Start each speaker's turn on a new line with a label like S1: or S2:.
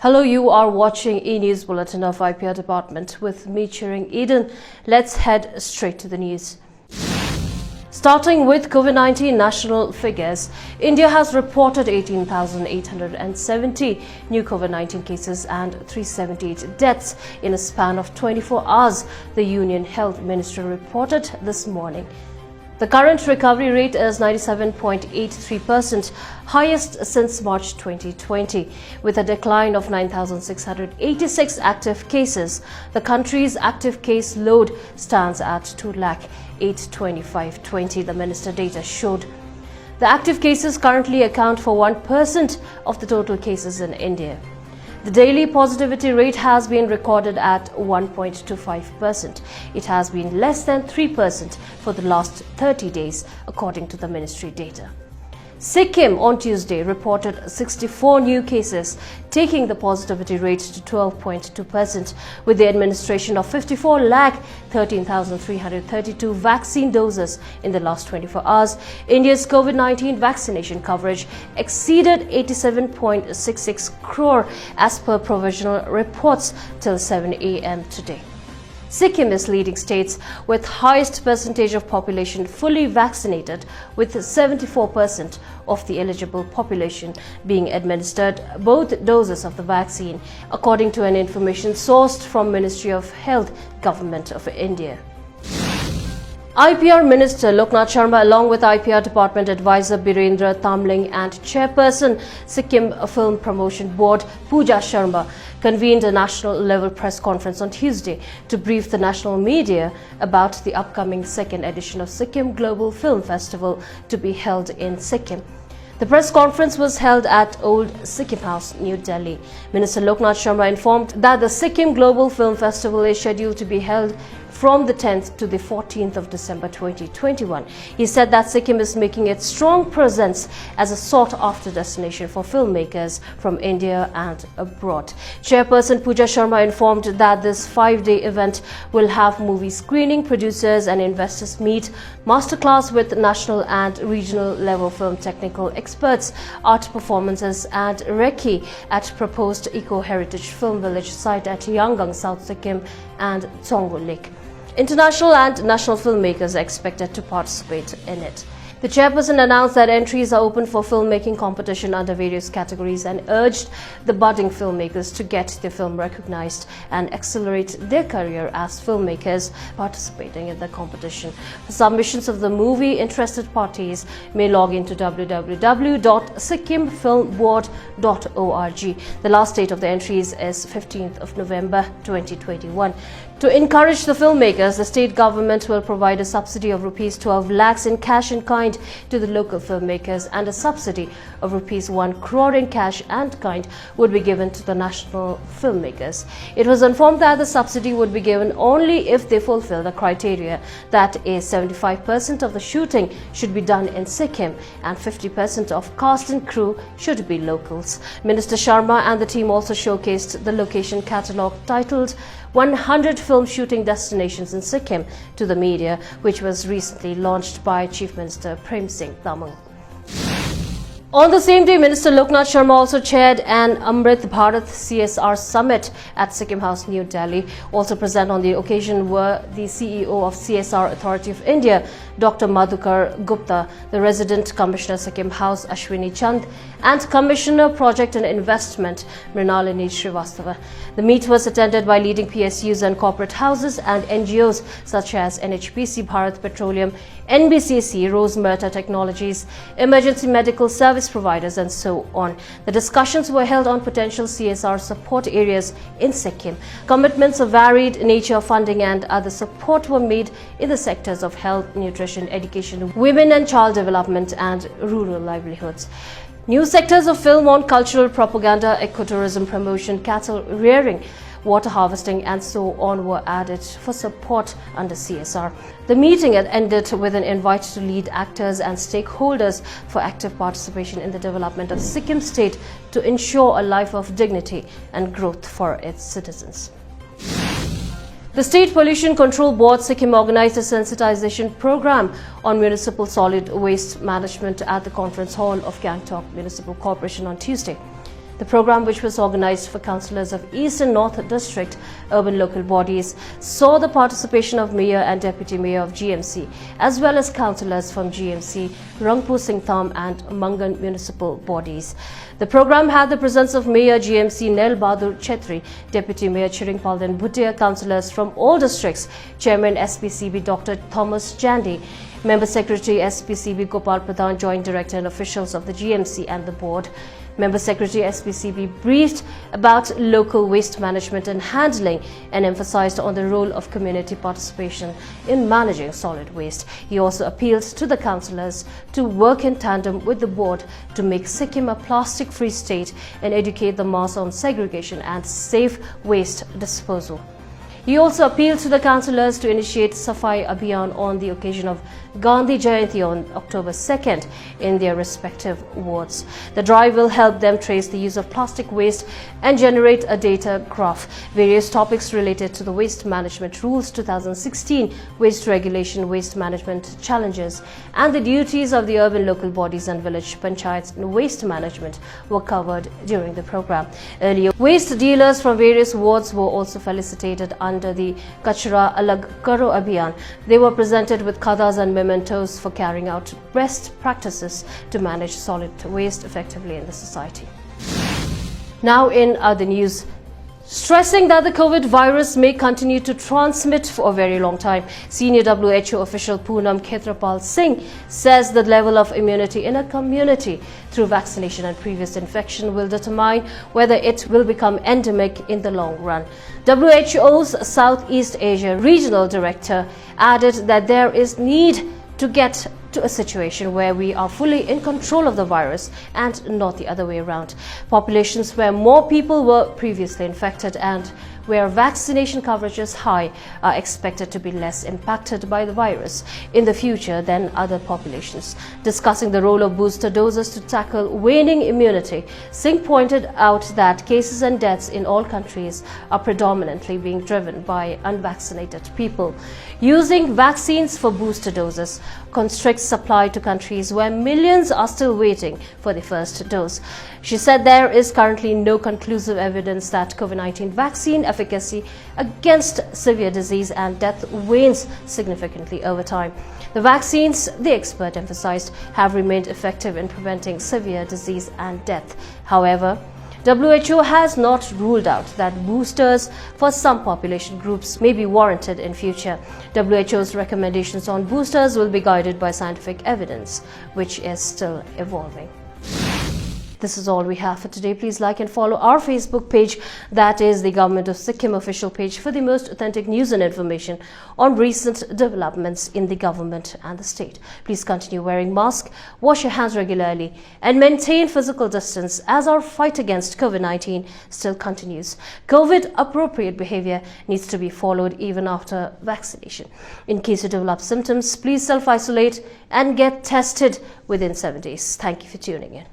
S1: Hello, you are watching eNEWS Bulletin of IPR Department with me, Chiring Eden. Let's head straight to the news. Starting with COVID-19 national figures, India has reported 18,870 new COVID-19 cases and 378 deaths in a span of 24 hours, the Union Health Ministry reported this morning. The current recovery rate is 97.83%, highest since March 2020, with a decline of 9,686 active cases. The country's active case load stands at 2,825,20, the minister data showed. The active cases currently account for 1% of the total cases in India. The daily positivity rate has been recorded at 1.25%. It has been less than 3% for the last 30 days, according to the ministry data. Sikkim on Tuesday reported 64 new cases, taking the positivity rate to 12.2%, with the administration of 54,13,332 vaccine doses in the last 24 hours. India's COVID-19 vaccination coverage exceeded 87.66 crore as per provisional reports till 7 a.m. today. Sikkim is leading states with highest percentage of population fully vaccinated, with 74% of the eligible population being administered both doses of the vaccine, according to an information sourced from Ministry of Health, Government of India. IPR Minister Loknath Sharma, along with IPR Department Advisor Birendra Tamling and Chairperson Sikkim Film Promotion Board Pooja Sharma, convened a national-level press conference on Tuesday to brief the national media about the upcoming second edition of Sikkim Global Film Festival to be held in Sikkim. The press conference was held at Old Sikkim House, New Delhi. Minister Loknath Sharma informed that the Sikkim Global Film Festival is scheduled to be held from the 10th to the 14th of December 2021. He said that Sikkim is making its strong presence as a sought-after destination for filmmakers from India and abroad. Chairperson Pooja Sharma informed that this 5-day event will have movie screening, producers and investors meet, masterclass with national and regional level film technical experts, art performances and recce at proposed eco-heritage film village site at Yangon, South Sikkim and Tsongo Lake. International and national filmmakers are expected to participate in it. The chairperson announced that entries are open for filmmaking competition under various categories and urged the budding filmmakers to get their film recognized and accelerate their career as filmmakers participating in the competition. For submissions of the movie, interested parties may log into www.sikkimfilmboard.org. The last date of the entries is 15th of November 2021. To encourage the filmmakers, the state government will provide a subsidy of Rs 12 lakhs in cash and kind to the local filmmakers, and a subsidy of Rs 1 crore in cash and kind would be given to the national filmmakers. It was informed that the subsidy would be given only if they fulfill the criteria that 75% of the shooting should be done in Sikkim and 50% of cast and crew should be locals. Minister Sharma and the team also showcased the location catalogue titled 100 Film Shooting Destinations in Sikkim to the media, which was recently launched by Chief Minister Prem Singh Tamang. On the same day, Minister Loknath Sharma also chaired an AMRIT BHARAT CSR Summit at Sikkim House, New Delhi. Also present on the occasion were the CEO of CSR Authority of India, Dr. Madhukar Gupta, the Resident Commissioner Sikkim House, Ashwini Chand, and Commissioner Project and Investment, Mrinalini Srivastava. The meet was attended by leading PSUs and corporate houses and NGOs such as NHPC, Bharat Petroleum, NBCC, Rose Mehta Technologies, emergency medical service providers and so on. The discussions were held on potential CSR support areas in Sikkim. Commitments of varied nature, funding and other support were made in the sectors of health, nutrition, education, women and child development and rural livelihoods. New sectors of film on cultural propaganda, ecotourism promotion, cattle rearing, water harvesting and so on were added for support under CSR. The meeting ended with an invite to lead actors and stakeholders for active participation in the development of Sikkim state to ensure a life of dignity and growth for its citizens. The State Pollution Control Board Sikkim organized a sensitization program on municipal solid waste management at the conference hall of Gangtok Municipal Corporation on Tuesday. The program, which was organized for councillors of East and North District urban local bodies, saw the participation of Mayor and Deputy Mayor of GMC, as well as councillors from GMC, Rangpur Singtham and Mangan municipal bodies. The program had the presence of Mayor GMC Nel Bahadur Chetri, Deputy Mayor Chiringpalden Bhutia, councillors from all districts, Chairman SPCB Dr. Thomas Jandy, Member Secretary SPCB Gopal Pradhan, Joint Director and officials of the GMC and the board. Member Secretary SPCB briefed about local waste management and handling and emphasized on the role of community participation in managing solid waste. He also appealed to the councillors to work in tandem with the board to make Sikkim a plastic-free state and educate the mass on segregation and safe waste disposal. He also appealed to the councillors to initiate Safai Abhiyan on the occasion of Gandhi Jayanti on October 2nd in their respective wards. The drive will help them trace the use of plastic waste and generate a data graph. Various topics related to the Waste Management Rules 2016, waste regulation, waste management challenges, and the duties of the urban local bodies and village panchayats in waste management were covered during the program. Earlier, waste dealers from various wards were also felicitated under the Kachra Alag Karo Abhiyan. They were presented with khadas and mementos for carrying out best practices to manage solid waste effectively in the society. Now in other news, stressing that the COVID virus may continue to transmit for a very long time, senior WHO official Poonam Khetrapal Singh says the level of immunity in a community through vaccination and previous infection will determine whether it will become endemic in the long run. WHO's Southeast Asia Regional Director added that there is need to get to a situation where we are fully in control of the virus and not the other way around. Populations where more people were previously infected and where vaccination coverage is high are expected to be less impacted by the virus in the future than other populations. Discussing the role of booster doses to tackle waning immunity, Singh pointed out that cases and deaths in all countries are predominantly being driven by unvaccinated people. Using vaccines for booster doses constricts supply to countries where millions are still waiting for the first dose. She said there is currently no conclusive evidence that COVID-19 vaccine efficacy against severe disease and death wanes significantly over time. The vaccines, the expert emphasized, have remained effective in preventing severe disease and death. However, WHO has not ruled out that boosters for some population groups may be warranted in future. WHO's recommendations on boosters will be guided by scientific evidence, which is still evolving. This is all we have for today. Please like and follow our Facebook page, that is the Government of Sikkim official page, for the most authentic news and information on recent developments in the government and the state. Please continue wearing masks, wash your hands regularly and maintain physical distance as our fight against COVID-19 still continues. COVID-appropriate behavior needs to be followed even after vaccination. In case you develop symptoms, please self-isolate and get tested within 7 days. Thank you for tuning in.